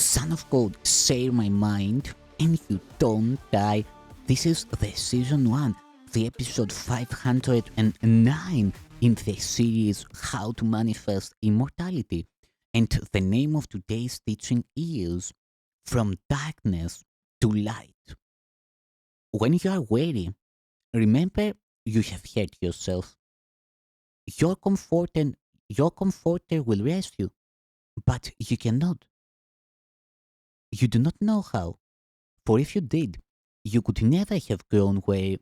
Son of God, share my mind, and you don't die. This is the season 1, the episode 509 in the series How to Manifest Immortality. And the name of today's teaching is From Darkness to Light. When you are weary, remember you have hurt yourself. Your comforter will rest you, but you cannot. You do not know how. For if you did, you could never have grown weary.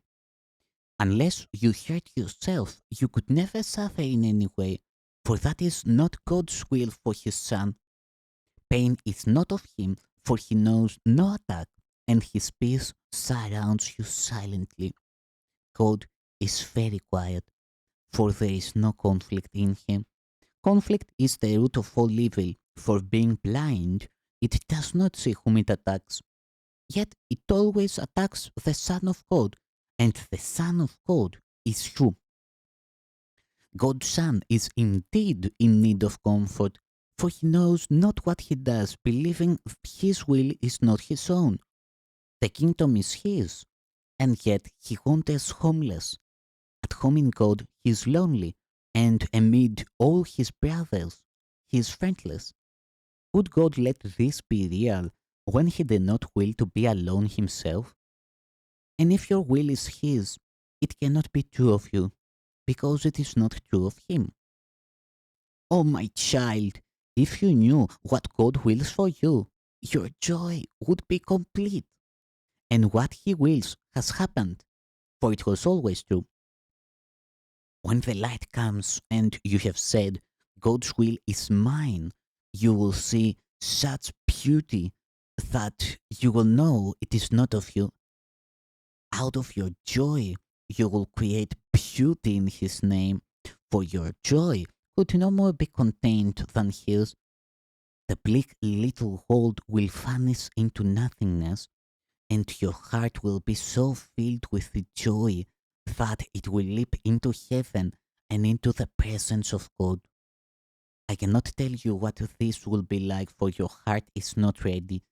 Unless you hurt yourself, you could never suffer in any way, for that is not God's will for his son. Pain is not of him, for he knows no attack, and his peace surrounds you silently. God is very quiet, for there is no conflict in him. Conflict is the root of all evil, for being blind, it does not see whom it attacks. Yet it always attacks the Son of God, and the Son of God is you. God's Son is indeed in need of comfort, for he knows not what he does, believing his will is not his own. The kingdom is his, and yet he wanders homeless. At home in God, he is lonely, and amid all his brothers, he is friendless. Would God let this be real when he did not will to be alone himself? And if your will is his, it cannot be true of you, because it is not true of him. Oh, my child, if you knew what God wills for you, your joy would be complete. And what he wills has happened, for it was always true. When the light comes and you have said, God's will is mine, you will see such beauty that you will know it is not of you. Out of your joy, you will create beauty in his name, for your joy could no more be contained than his. The bleak little world will vanish into nothingness, and your heart will be so filled with the joy that it will leap into heaven and into the presence of God. I cannot tell you what this will be like, for your heart is not ready.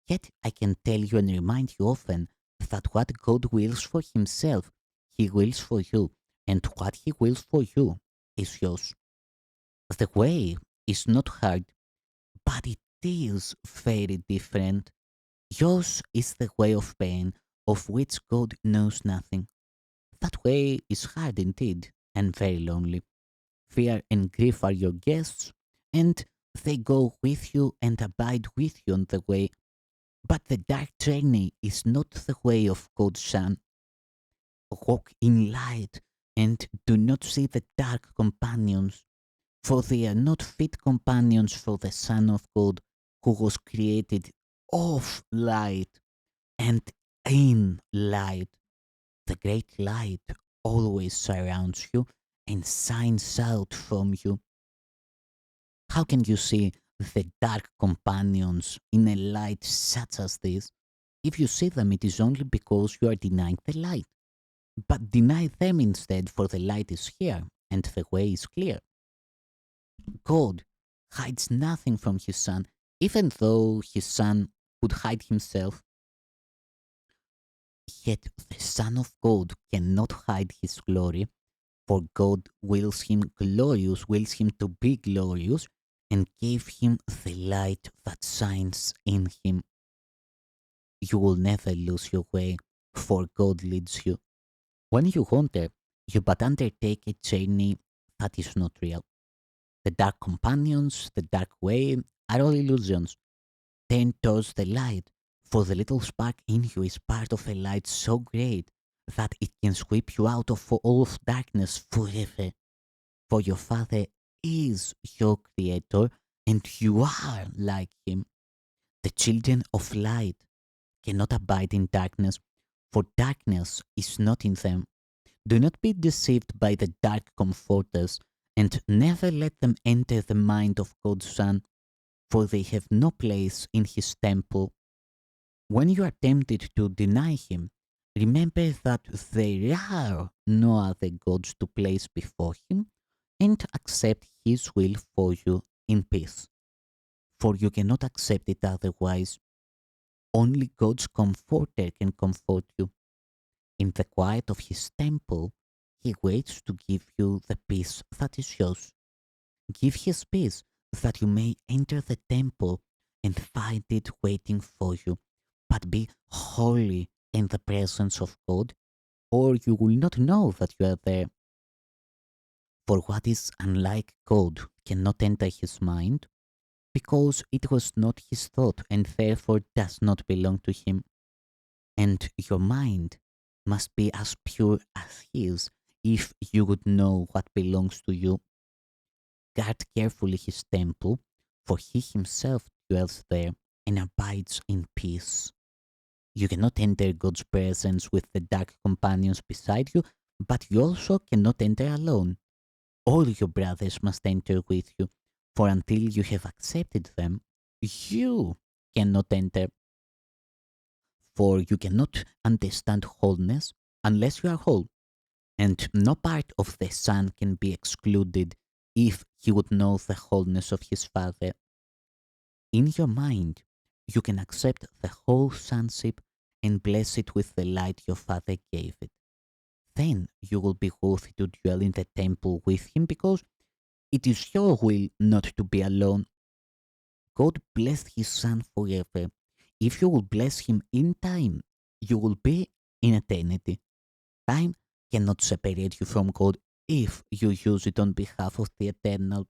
Yet I can tell you and remind you often that what God wills for himself, he wills for you, and what he wills for you is yours. The way is not hard, but it is very different. Yours is the way of pain, of which God knows nothing. That way is hard indeed, and very lonely. Fear and grief are your guests, and they go with you and abide with you on the way. But the dark journey is not the way of God's Son. Walk in light and do not see the dark companions, for they are not fit companions for the Son of God, who was created of light and in light. The great light always surrounds you and shines out from you. How can you see the dark companions in a light such as this? If you see them, it is only because you are denying the light. But deny them instead, for the light is here and the way is clear. God hides nothing from his Son, even though his Son would hide himself. Yet the Son of God cannot hide his glory, for God wills him glorious, wills him to be glorious, and gave him the light that shines in him. You will never lose your way, for God leads you. When you wander, you but undertake a journey that is not real. The dark companions, the dark way, are all illusions. Turn towards the light, for the little spark in you is part of a light so great that it can sweep you out of all of darkness forever. For your Father is your Creator, and you are like Him. The children of light cannot abide in darkness, for darkness is not in them. Do not be deceived by the dark comforters, and never let them enter the mind of God's Son, for they have no place in his temple. When you are tempted to deny him, remember that there are no other gods to place before him, and accept his will for you in peace. for you cannot accept it otherwise. Only God's comforter can comfort you. In the quiet of his temple, he waits to give you the peace that is yours. Give his peace that you may enter the temple and find it waiting for you. But be holy in the presence of God, or you will not know that you are there. For what is unlike God cannot enter his mind, because it was not his thought and therefore does not belong to him. And your mind must be as pure as his if you would know what belongs to you. Guard carefully his temple, for he himself dwells there and abides in peace. You cannot enter God's presence with the dark companions beside you, but you also cannot enter alone. All your brothers must enter with you, for until you have accepted them, you cannot enter. For you cannot understand wholeness unless you are whole, and no part of the Son can be excluded if he would know the wholeness of his Father. In your mind, you can accept the whole sonship and bless it with the light your Father gave it. Then you will be worthy to dwell in the temple with him because it is your will not to be alone. God blessed his Son forever. If you will bless him in time, you will be in eternity. Time cannot separate you from God if you use it on behalf of the eternal.